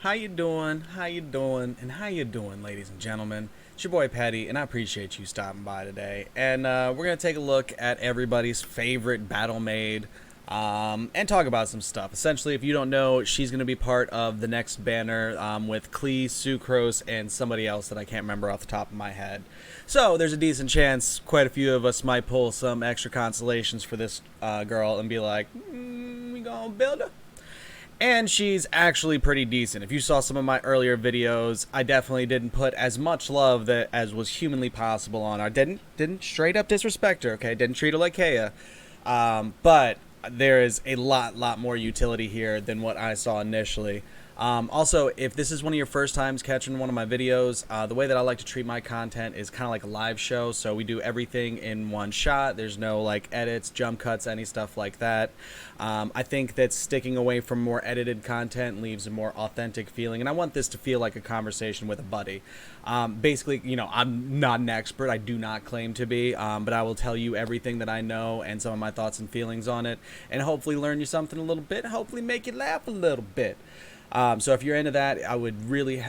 How you doing? How you doing? And how you doing, ladies and gentlemen? It's your boy Petty, and I appreciate you stopping by today. And we're gonna take a look at everybody's favorite battle maid, and talk about some stuff. Essentially, if you don't know, she's gonna be part of the next banner with Klee, Sucrose, and somebody else that I can't remember off the top of my head. So there's a decent chance quite a few of us might pull some extra constellations for this girl and be like, we gonna build her. And she's actually pretty decent. If you saw some of my earlier videos, I definitely didn't put as much love that as was humanly possible on her. Didn't straight up disrespect her, okay? Didn't treat her like Kaya. But there is a lot more utility here than what I saw initially. Also, if this is one of your first times catching one of my videos, the way that I like to treat my content is kind of like a live show. So we do everything in one shot. There's no like edits, jump cuts, any stuff like that. I think that sticking away from more edited content leaves a more authentic feeling. And I want this to feel like a conversation with a buddy. Basically, you know, I'm not an expert. I do not claim to be, but I will tell you everything that I know and some of my thoughts and feelings on it. And hopefully learn you something a little bit. Hopefully make you laugh a little bit. So if you're into that, I would really,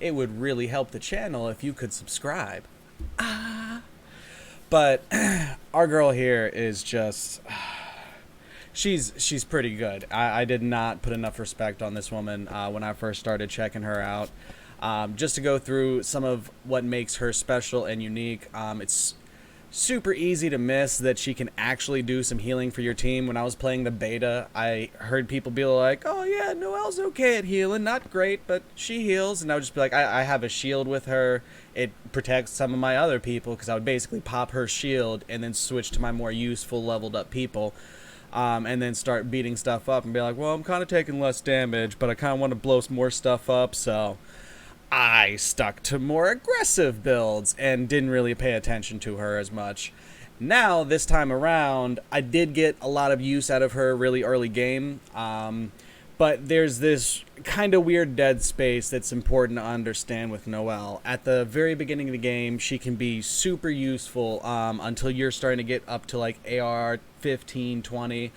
it would really help the channel if you could subscribe. But our girl here is just, she's pretty good. I did not put enough respect on this woman when I first started checking her out. Just to go through some of what makes her special and unique, it's super easy to miss that she can actually do some healing for your team. When I was playing the beta, I heard people be like, oh yeah, Noelle's okay at healing, not great, but she heals. And I would just be like, I have a shield with her. It protects some of my other people, because I would basically pop her shield and then switch to my more useful leveled up people. And then start beating stuff up and be like, well, I'm kind of taking less damage, but I kind of want to blow some more stuff up, so I stuck to more aggressive builds and didn't really pay attention to her as much. Now, this time around, I did get a lot of use out of her really early game, but there's this kind of weird dead space that's important to understand with Noelle. At the very beginning of the game, she can be super useful until you're starting to get up to like AR 15, 20.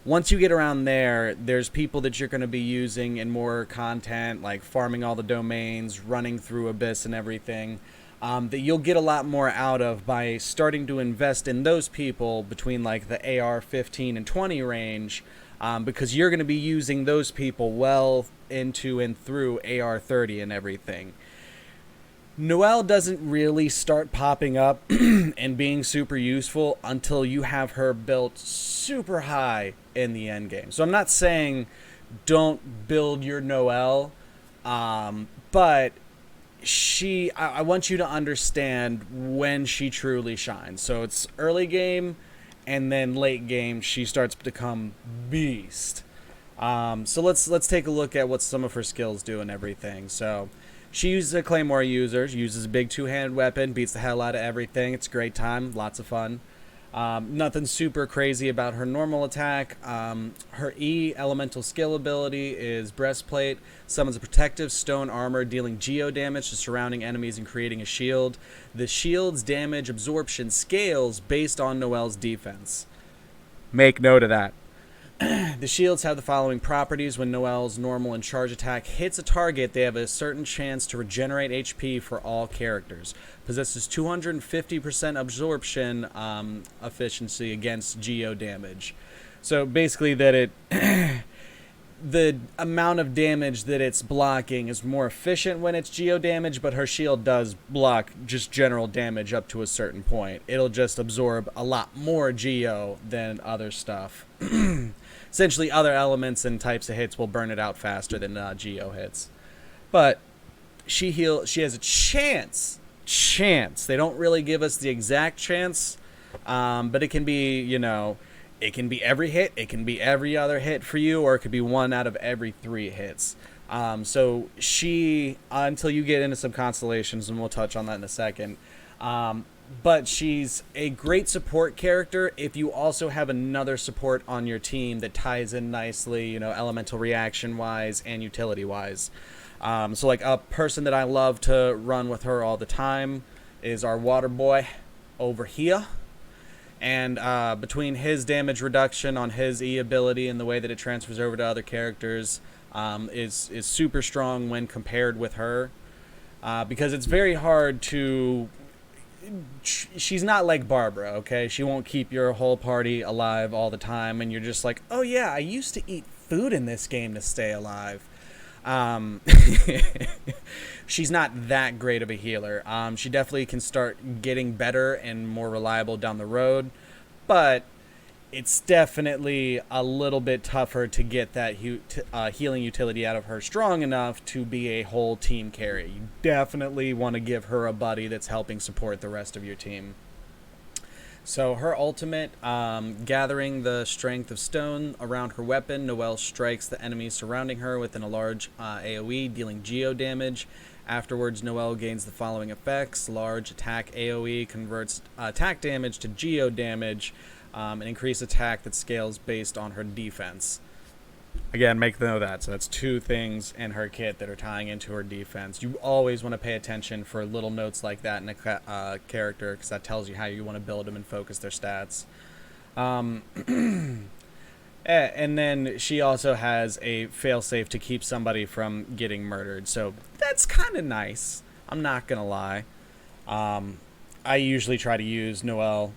Once you get around there, there's people that you're going to be using in more content, like farming all the domains, running through Abyss and everything, that you'll get a lot more out of by starting to invest in those people between like the AR 15 and 20 range, because you're going to be using those people well into and through AR 30 and everything. Noelle doesn't really start popping up and being super useful until you have her built super high in the end game. So I'm not saying don't build your Noelle, but I want you to understand when she truly shines. So it's early game, and then late game she starts to become beast. So let's take a look at what some of her skills do and everything. So she uses a Claymore user, uses a big two-handed weapon, beats the hell out of everything. It's a great time, lots of fun. Nothing super crazy about her normal attack. Her E elemental skill ability is Breastplate. Summons a protective stone armor, dealing geo damage to surrounding enemies and creating a shield. The shield's damage absorption scales based on Noelle's defense. Make note of that. The shields have the following properties. When Noelle's normal and charge attack hits a target, they have a certain chance to regenerate HP for all characters. Possesses 250% absorption efficiency against geo damage. So basically that it the amount of damage that it's blocking is more efficient when it's geo damage, but her shield does block just general damage up to a certain point. It'll just absorb a lot more geo than other stuff. Essentially, other elements and types of hits will burn it out faster than geo hits. But she has a chance. They don't really give us the exact chance, but it can be, you know, it can be every hit, it can be every other hit for you, or it could be 1 out of every 3 hits. So she, until you get into some constellations, and we'll touch on that in a second, but she's a great support character if you also have another support on your team that ties in nicely, you know, elemental reaction wise and utility wise. So like a person that I love to run with her all the time is our water boy over here. And between his damage reduction on his E ability and the way that it transfers over to other characters, is super strong when compared with her, because it's very hard to. She's not like Barbara, okay? She won't keep your whole party alive all the time, and you're just like, oh yeah, I used to eat food in this game to stay alive. Um, she's not that great of a healer. She definitely can start getting better and more reliable down the road, but it's definitely a little bit tougher to get that healing utility out of her strong enough to be a whole team carry. You definitely want to give her a buddy that's helping support the rest of your team. So her ultimate, gathering the strength of stone around her weapon, Noelle strikes the enemies surrounding her within a large AoE, dealing geo damage. Afterwards, Noelle gains the following effects. Large attack AoE converts attack damage to geo damage, and increased attack that scales based on her defense. Again, make note of that. So that's two things in her kit that are tying into her defense. You always want to pay attention for little notes like that in a character, because that tells you how you want to build them and focus their stats. And then she also has a failsafe to keep somebody from getting murdered. So that's kind of nice. I'm not going to lie. I usually try to use Noelle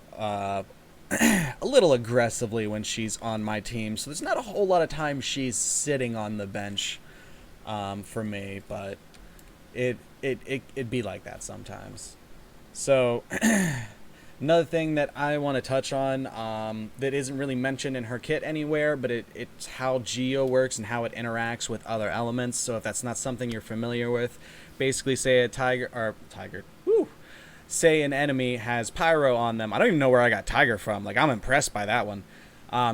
a little aggressively when she's on my team, so there's not a whole lot of time she's sitting on the bench for me, but it'd be like that sometimes. So another thing that I want to touch on that isn't really mentioned in her kit anywhere, but it's how Geo works and how it interacts with other elements. So if that's not something you're familiar with, basically say say an enemy has pyro on them. I don't even know where I got tiger from. Like, I'm impressed by that one.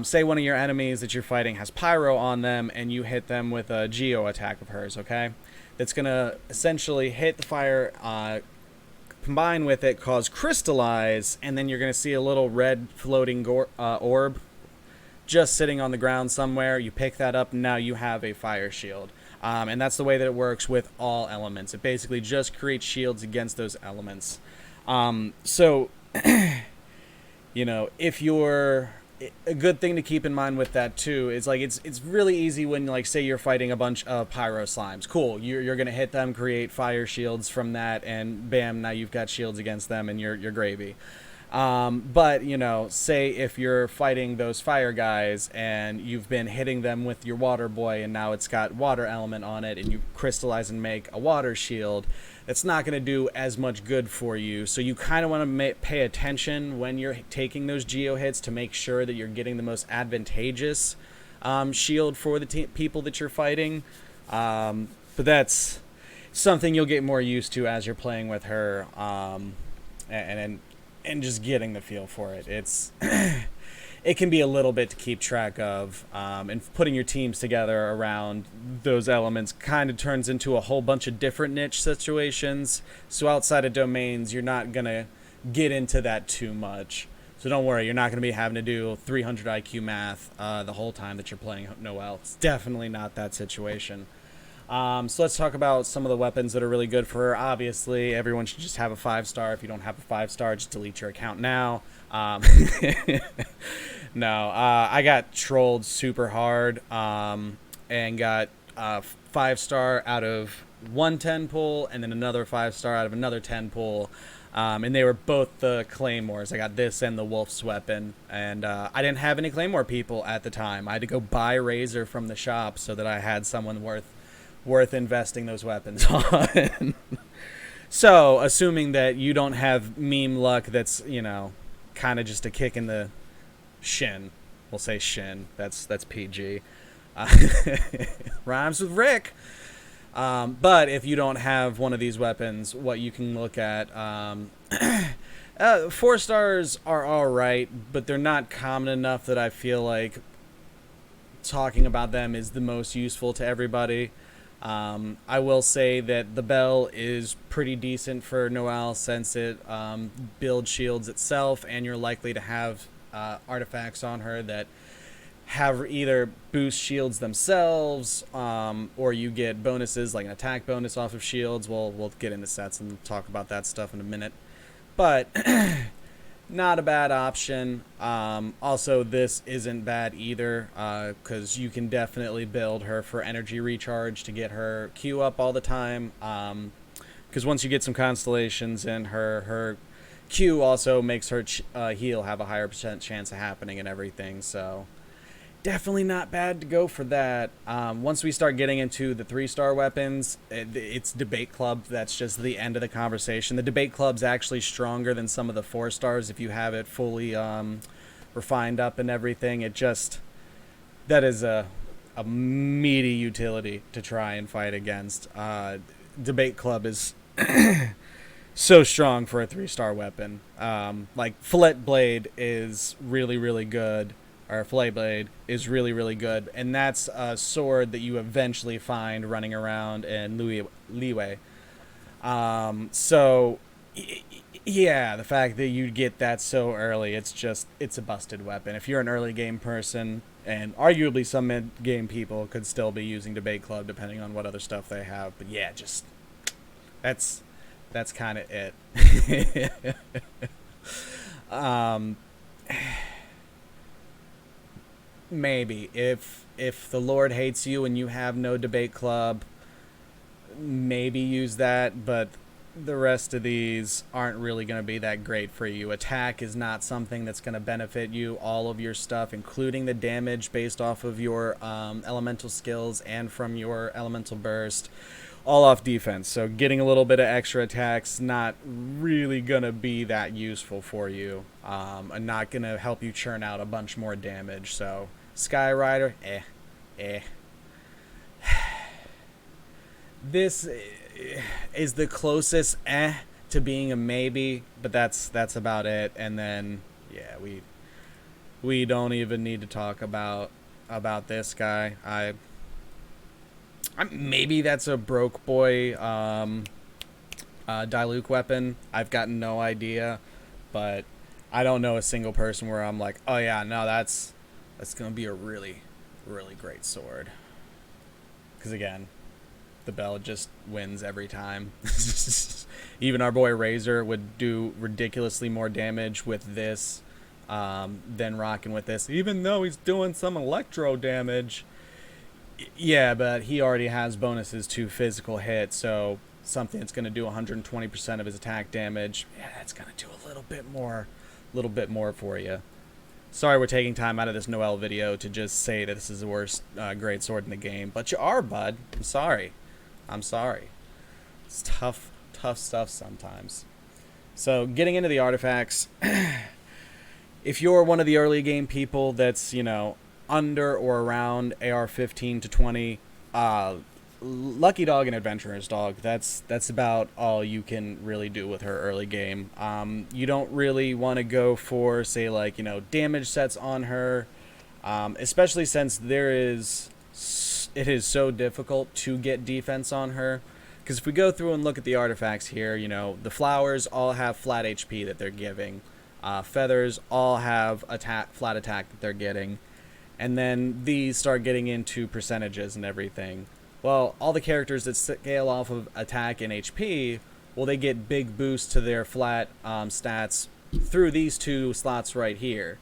Say one of your enemies that you're fighting has pyro on them, and you hit them with a geo attack of hers, okay? That's going to essentially hit the fire, combine with it, cause crystallize, and then you're going to see a little red floating orb just sitting on the ground somewhere. You pick that up, and now you have a fire shield. And that's the way that it works with all elements. It basically just creates shields against those elements. So, you know, if you're a good thing to keep in mind with that too is like it's really easy when, like, say you're fighting a bunch of pyro slimes. Cool, you're gonna hit them, create fire shields from that, and bam, now you've got shields against them, and you're gravy. But, you know, say if you're fighting those fire guys and you've been hitting them with your water boy, and now it's got water element on it, and you crystallize and make a water shield, it's not going to do as much good for you. So you kind of want to pay attention when you're taking those geo hits to make sure that you're getting the most advantageous shield for the people that you're fighting. But that's something you'll get more used to as you're playing with her, and just getting the feel for it. It's it can be a little bit to keep track of, and putting your teams together around those elements kind of turns into a whole bunch of different niche situations. So outside of domains, you're not going to get into that too much. So don't worry, you're not going to be having to do 300 IQ math the whole time that you're playing Noelle. It's definitely not that situation. So let's talk about some of the weapons that are really good for her. Obviously, everyone should just have a 5-star. If you don't have a 5-star, just delete your account now. No, I got trolled super hard, and got 5-star out of one 10 pull, and then another 5-star out of another 10 pull. And they were both the claymores. I got this and the wolf's weapon, and I didn't have any claymore people at the time. I had to go buy Razor from the shop so that I had someone worth investing those weapons on. So, assuming that you don't have meme luck that's, you know, kind of just a kick in the shin. We'll say shin. That's PG. Rhymes with Rick. But if you don't have one of these weapons, what you can look at, 4 stars are alright, but they're not common enough that I feel like talking about them is the most useful to everybody. I will say that the bell is pretty decent for Noelle since it builds shields itself, and you're likely to have artifacts on her that have either boost shields themselves, or you get bonuses like an attack bonus off of shields. We'll get into sets and talk about that stuff in a minute. But Not a bad option. Also, this isn't bad either, because you can definitely build her for energy recharge to get her Q up all the time. Because once you get some constellations in her Q also makes her heal have a higher percent chance of happening and everything. So definitely not bad to go for that. Once we start getting into the 3-star weapons, it's Debate Club. That's just the end of the conversation. The Debate Club's actually stronger than some of the 4-stars if you have it fully refined up and everything. That is a meaty utility to try and fight against. Debate Club is so strong for a 3-star weapon. Like Fillet Blade is really, really good, or Fillet Blade is really, really good, and that's a sword that you eventually find running around in Leeway. So, yeah, the fact that you get that so early, it's a busted weapon. If you're an early game person, and arguably some mid game people could still be using Debate Club depending on what other stuff they have. But yeah, just that's kind of it. um, maybe if the Lord hates you and you have no Debate Club, maybe use that, but the rest of these aren't really going to be that great for you. Attack is not something that's going to benefit you. All of your stuff, including the damage based off of your elemental skills and from your elemental burst, all off defense. So getting a little bit of extra attacks not really going to be that useful for you, and not going to help you churn out a bunch more damage. So Skyrider, eh. This is the closest to being a maybe, but that's about it. And then yeah, we don't even need to talk about this guy. Maybe that's a broke boy Diluc weapon. I've got no idea, but I don't know a single person where I'm like, oh yeah, no, that's gonna be a really, really great sword. Because again, the bell just wins every time. Even our boy Razor would do ridiculously more damage with this than rocking with this, even though he's doing some electro damage. Yeah, but he already has bonuses to physical hit, so something that's going to do 120% of his attack damage, yeah, that's going to do a little bit more for you. Sorry we're taking time out of this Noelle video to just say that this is the worst great sword in the game, but you are, bud. I'm sorry. It's tough stuff sometimes. So getting into the artifacts, if you're one of the early game people that's, under or around AR 15 to 20, Lucky Dog and Adventurer's Dog, that's about all you can really do with her early game. You don't really want to go for, say, like, damage sets on her, especially since it is so difficult to get defense on her. Because if we go through and look at the artifacts here, the flowers all have flat HP that they're giving. Feathers all have flat attack that they're getting. And then these start getting into percentages and everything. Well, all the characters that scale off of attack and HP, well, they get big boosts to their flat stats through these two slots right here.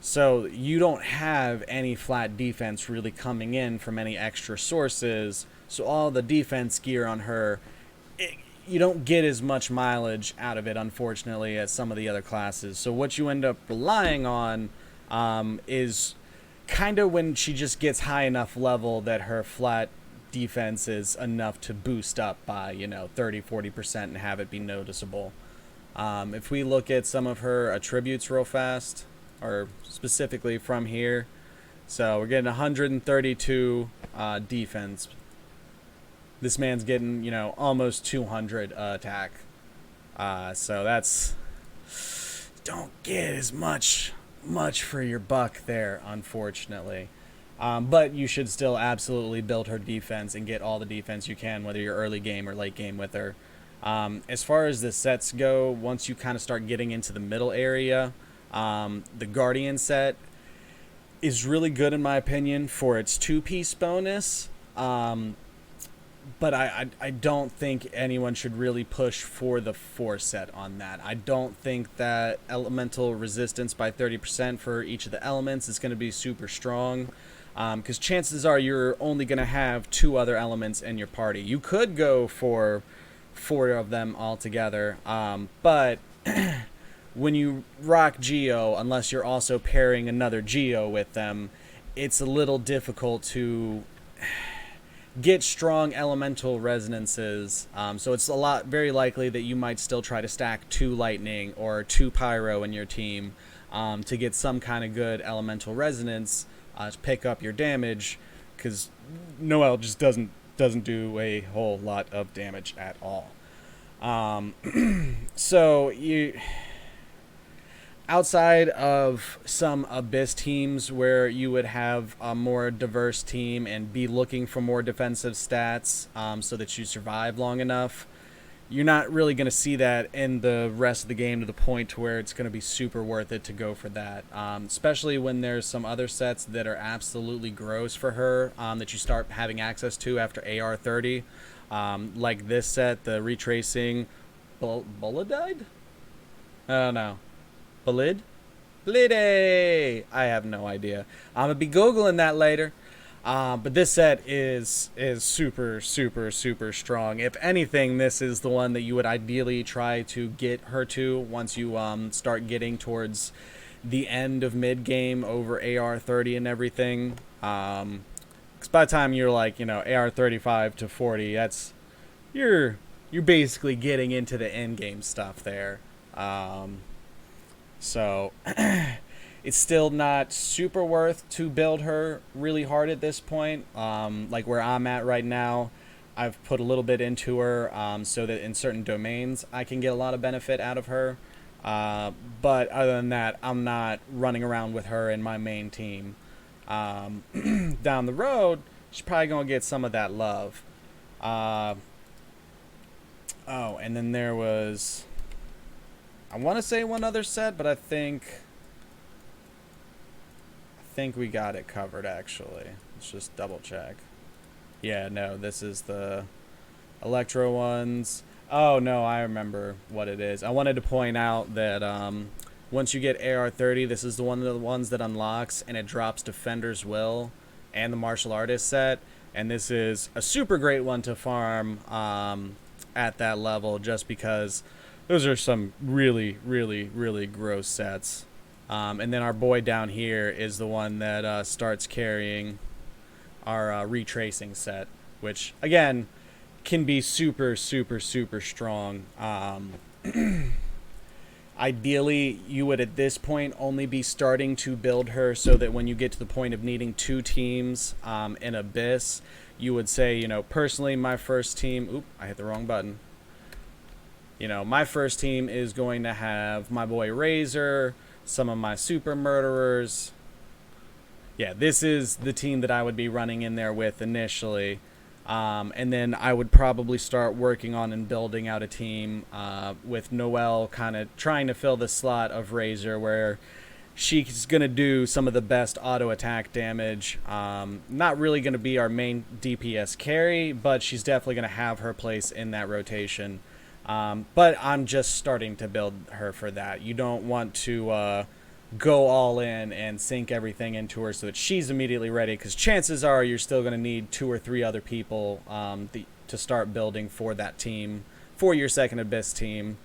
So you don't have any flat defense really coming in from any extra sources. So all the defense gear on her, you don't get as much mileage out of it, unfortunately, as some of the other classes. So what you end up relying on is kind of when she just gets high enough level that her flat defense is enough to boost up by 30-40% and have it be noticeable. If we look at some of her attributes real fast, or specifically from here, so we're getting 132 defense. This man's getting almost 200 attack, so that's don't get as much for your buck there, unfortunately. But you should still absolutely build her defense and get all the defense you can, whether you're early game or late game with her. As far as the sets go, once you kind of start getting into the middle area, the Guardian set is really good in my opinion for its 2-piece bonus. but I don't think anyone should really push for the 4 set on that. I don't think that elemental resistance by 30% for each of the elements is going to be super strong. Because chances are you're only going to have 2 other elements in your party. You could go for 4 of them altogether, but when you rock Geo, unless you're also pairing another Geo with them, it's a little difficult to get strong elemental resonances. So it's very likely that you might still try to stack 2 lightning or 2 pyro in your team to get some kind of good elemental resonance to pick up your damage, because Noelle just doesn't do a whole lot of damage at all. So you, outside of some Abyss teams where you would have a more diverse team and be looking for more defensive stats so that you survive long enough, you're not really going to see that in the rest of the game to the point to where it's going to be super worth it to go for that. Especially when there's some other sets that are absolutely gross for her that you start having access to after AR 30. Like this set, the retracing Bulladide? I don't know. Bulid? Blide! I have no idea. I'm going to be Googling that later. But this set is super, super, super strong. If anything, this is the one that you would ideally try to get her to once you start getting towards the end of mid-game over AR 30 and everything. Because by the time you're like, AR 35 to 40, you're basically getting into the end game stuff there. So it's still not super worth to build her really hard at this point. Like where I'm at right now, I've put a little bit into her so that in certain domains I can get a lot of benefit out of her. But other than that, I'm not running around with her in my main team. Down the road, she's probably going to get some of that love. Oh, and then there was, I want to say one other set, but I think we got it covered, actually. Let's just double check. Yeah, no, this is the Electro ones. Oh, no, I remember what it is. I wanted to point out that once you get AR 30, this is one of the ones that unlocks, and it drops Defender's Will and the Martial Artist set. And this is a super great one to farm at that level, just because those are some really, really, really gross sets. And then our boy down here is the one that starts carrying our retracing set, which, again, can be super, super, super strong. Ideally, you would at this point only be starting to build her so that when you get to the point of needing 2 teams in Abyss, you would say, personally, my first team... Oop, I hit the wrong button. My first team is going to have my boy Razor, some of my super murderers. Yeah, this is the team that I would be running in there with initially. And then I would probably start working on and building out a team with Noelle kind of trying to fill the slot of Razor, where she's going to do some of the best auto attack damage. Not really going to be our main DPS carry, but she's definitely going to have her place in that rotation. But I'm just starting to build her for that. You don't want to go all in and sink everything into her so that she's immediately ready, because chances are you're still going to need 2 or 3 other people to start building for that team, for your second Abyss team.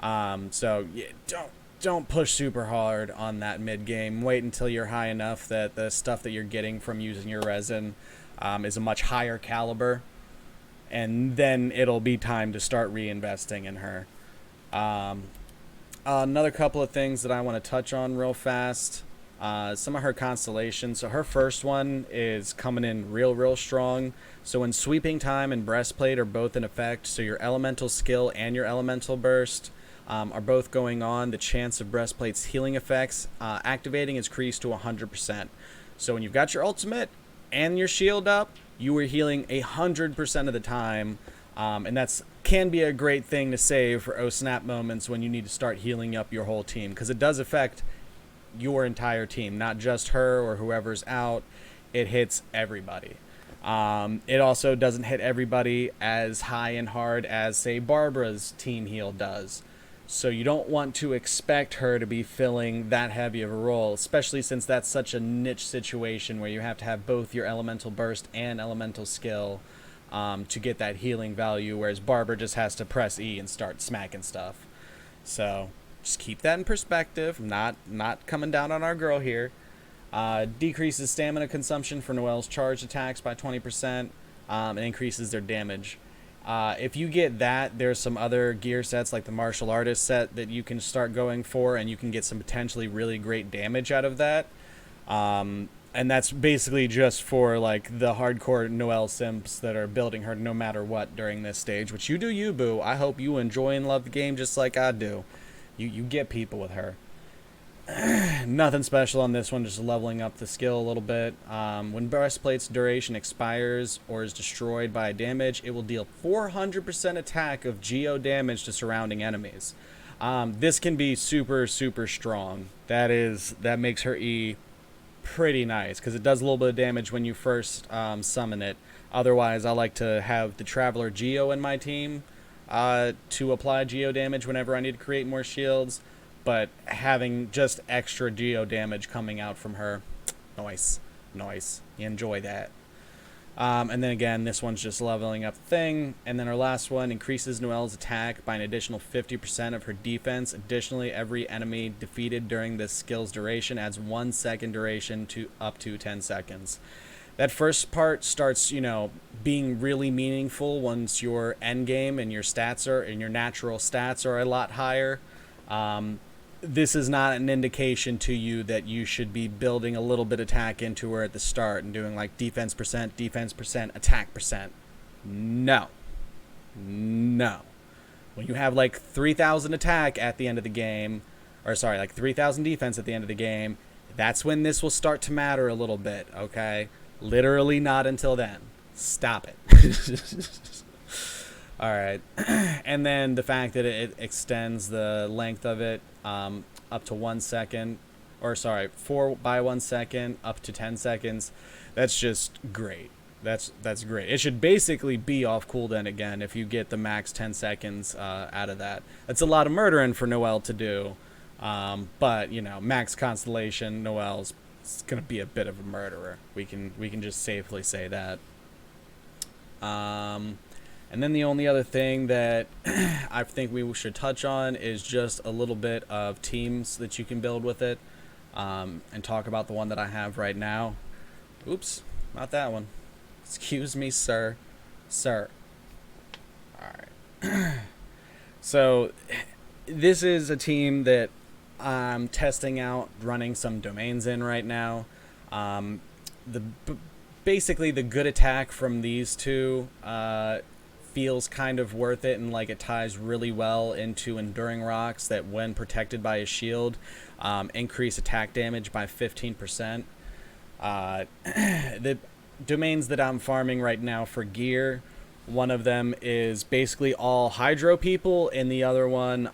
So yeah, don't push super hard on that mid game. Wait until you're high enough that the stuff that you're getting from using your resin is a much higher caliber, and then it'll be time to start reinvesting in her. Another couple of things that I want to touch on real fast. Some of her constellations. So her first one is coming in real strong. So when Sweeping Time and Breastplate are both in effect, so your elemental skill and your elemental burst are both going on, the chance of Breastplate's healing effects activating is increased to 100%. So when you've got your ultimate and your shield up, you are healing 100% of the time. And that's can be a great thing to save for oh snap moments when you need to start healing up your whole team, because it does affect your entire team, not just her or whoever's out. It hits everybody. It also doesn't hit everybody as high and hard as, say, Barbara's team heal does. So you don't want to expect her to be filling that heavy of a role, especially since that's such a niche situation where you have to have both your elemental burst and elemental skill to get that healing value, whereas Barbara just has to press E and start smacking stuff. So just keep that in perspective. Not coming down on our girl here. Decreases stamina consumption for Noelle's charged attacks by 20%, and increases their damage. If you get that, there's some other gear sets like the martial artist set that you can start going for, and you can get some potentially really great damage out of that. And that's basically just for like the hardcore Noelle simps that are building her no matter what during this stage, which you do you, boo. I hope you enjoy and love the game just like I do. You get people with her. Nothing special on this one, just leveling up the skill a little bit. When Breastplate's duration expires or is destroyed by damage, it will deal 400% attack of geo damage to surrounding enemies. This can be super, super strong. That makes her E pretty nice, because it does a little bit of damage when you first summon it. Otherwise, I like to have the Traveler Geo in my team to apply geo damage whenever I need to create more shields. But having just extra geo damage coming out from her, nice. You enjoy that. And then again, this one's just leveling up the thing. And then our last one increases Noelle's attack by an additional 50% of her defense. Additionally, every enemy defeated during this skill's duration adds 1 second duration to up to 10 seconds. That first part starts, being really meaningful once your end game and your natural stats are a lot higher. This is not an indication to you that you should be building a little bit of attack into her at the start and doing like defense percent, attack percent. No. When you have like 3,000 attack at the end of the game, like 3,000 defense at the end of the game, that's when this will start to matter a little bit, okay? Literally not until then. Stop it. All right. And then the fact that it extends the length of it up to 1 second, 4 by 1 second up to 10 seconds. That's just great. That's great. It should basically be off cooldown again if you get the max 10 seconds out of that. That's a lot of murdering for Noelle to do. But, max Constellation, Noelle's going to be a bit of a murderer. We can just safely say that. And then the only other thing that I think we should touch on is just a little bit of teams that you can build with it, and talk about the one that I have right now. Oops, not that one. Excuse me, sir. All right. So this is a team that I'm testing out, running some domains in right now. Basically the good attack from these two feels kind of worth it, and like it ties really well into Enduring Rocks that when protected by a shield increase attack damage by 15%. The domains that I'm farming right now for gear, one of them is basically all Hydro people, and the other one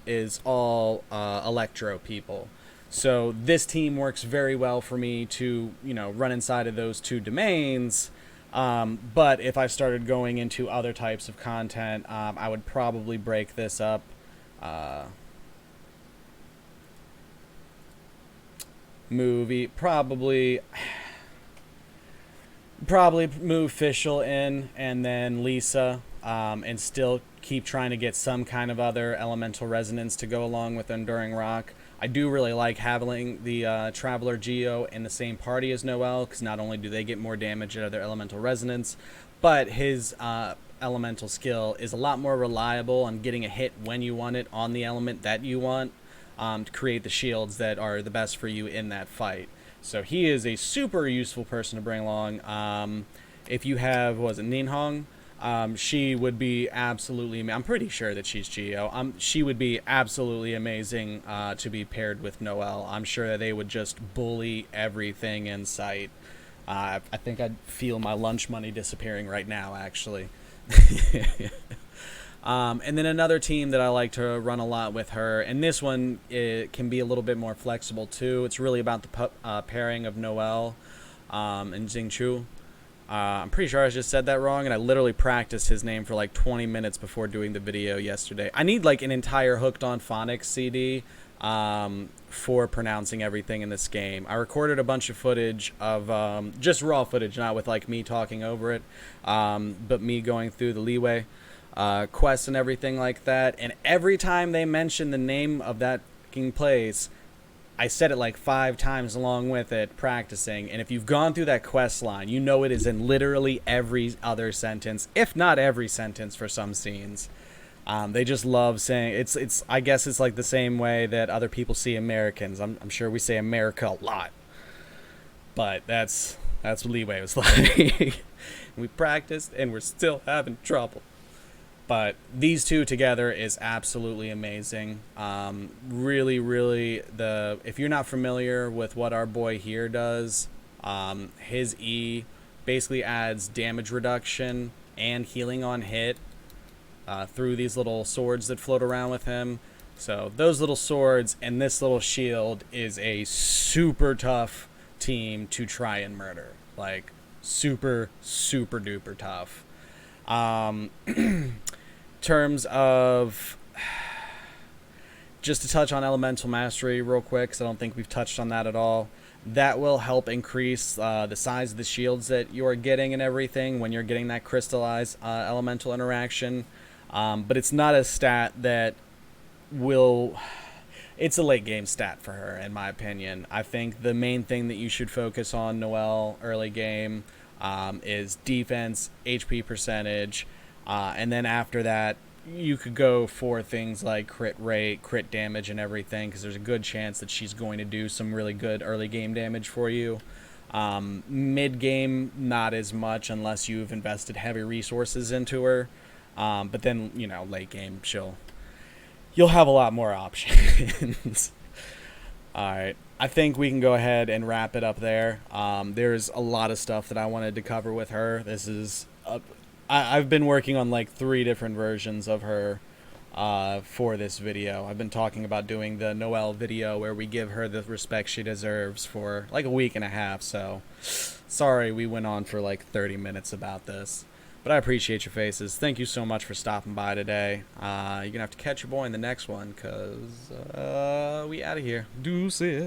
is all Electro people. So this team works very well for me to run inside of those two domains. But if I started going into other types of content, I would probably break this up. Probably move Fischl in, and then Lisa, and still keep trying to get some kind of other elemental resonance to go along with Enduring Rock. I do really like having the Traveler Geo in the same party as Noelle, because not only do they get more damage out of their elemental resonance, but his elemental skill is a lot more reliable on getting a hit when you want it on the element that you want, to create the shields that are the best for you in that fight. So he is a super useful person to bring along. If you have, Ninhong? She would be absolutely, I'm pretty sure that she's Geo. She would be absolutely amazing to be paired with Noelle. I'm sure that they would just bully everything in sight. I think I'd feel my lunch money disappearing right now, actually. And then another team that I like to run a lot with her, and this one it can be a little bit more flexible too. It's really about the pairing of Noelle and Xingqiu. I'm pretty sure I just said that wrong, and I literally practiced his name for like 20 minutes before doing the video yesterday. I need like an entire Hooked on Phonics CD for pronouncing everything in this game. I recorded a bunch of footage of just raw footage, not with like me talking over it, but me going through the leeway quests and everything like that. And every time they mention the name of that fucking place, I said it like 5 times along with it, practicing. And if you've gone through that quest line, you know it is in literally every other sentence, if not every sentence for some scenes. They just love saying it's. I guess it's like the same way that other people see Americans. I'm sure we say America a lot, but that's what leeway was like. We practiced and we're still having trouble. But these two together is absolutely amazing. Really, really, if you're not familiar with what our boy here does, his E basically adds damage reduction and healing on hit through these little swords that float around with him. So those little swords and this little shield is a super tough team to try and murder. Like, super, super duper tough. Terms of, just to touch on elemental mastery real quick, because I don't think we've touched on that at all. That will help increase the size of the shields that you're getting and everything when you're getting that crystallized elemental interaction. But it's not a stat that will... It's a late game stat for her, in my opinion. I think the main thing that you should focus on, Noelle, early game, is defense, HP percentage, and then after that, you could go for things like crit rate, crit damage, and everything, because there's a good chance that she's going to do some really good early game damage for you. Mid game, not as much unless you've invested heavy resources into her. But then, you know, late game, you'll have a lot more options. Alright, I think we can go ahead and wrap it up there. There's a lot of stuff that I wanted to cover with her. This is... I've been working on like 3 different versions of her for this video. I've been talking about doing the Noelle video where we give her the respect she deserves for like a week and a half. So sorry we went on for like 30 minutes about this. But I appreciate your faces. Thank you so much for stopping by today. You're going to have to catch your boy in the next one because we out of here. Deuces.